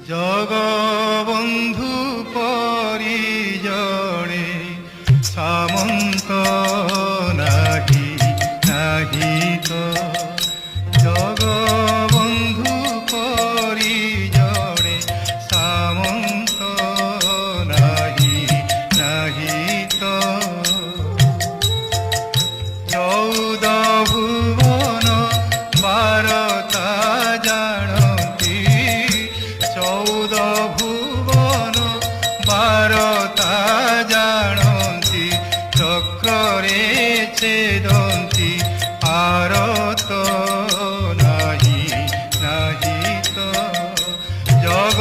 জগবন্ধু পরিজনে সামন্ত নাহি নাহি তো জগবন্ধু পরিজনে সামন্ত নাহি নাহি তো চৌদ ভুবন বারতা জানতি চৌদ ভুবন বারতা জানতি চক্রে ছেদন্তি আরত নাহি নাহি তো জগ